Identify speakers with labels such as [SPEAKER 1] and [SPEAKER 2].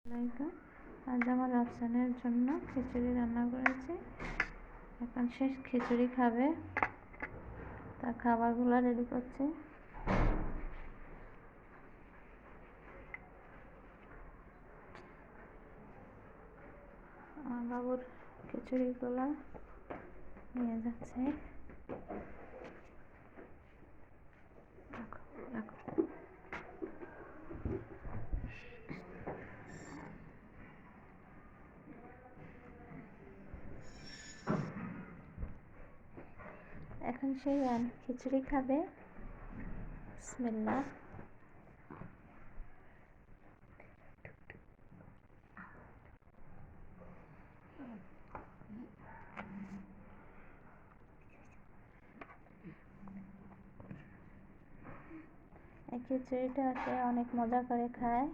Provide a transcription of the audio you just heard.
[SPEAKER 1] আজ আমার রাফসানের জন্য খিচুড়ি রান্না করেছি। এখন সে খিচুড়ি খাবে, তার খাবারগুলো রেডি করছি। আমার বাবুর খিচুড়িগুলো নিয়ে যাচ্ছে। এখন সে খিচুড়ি খাবে। বিসমিল্লাহ। এই খিচুড়িটা সে অনেক মজা করে খায়।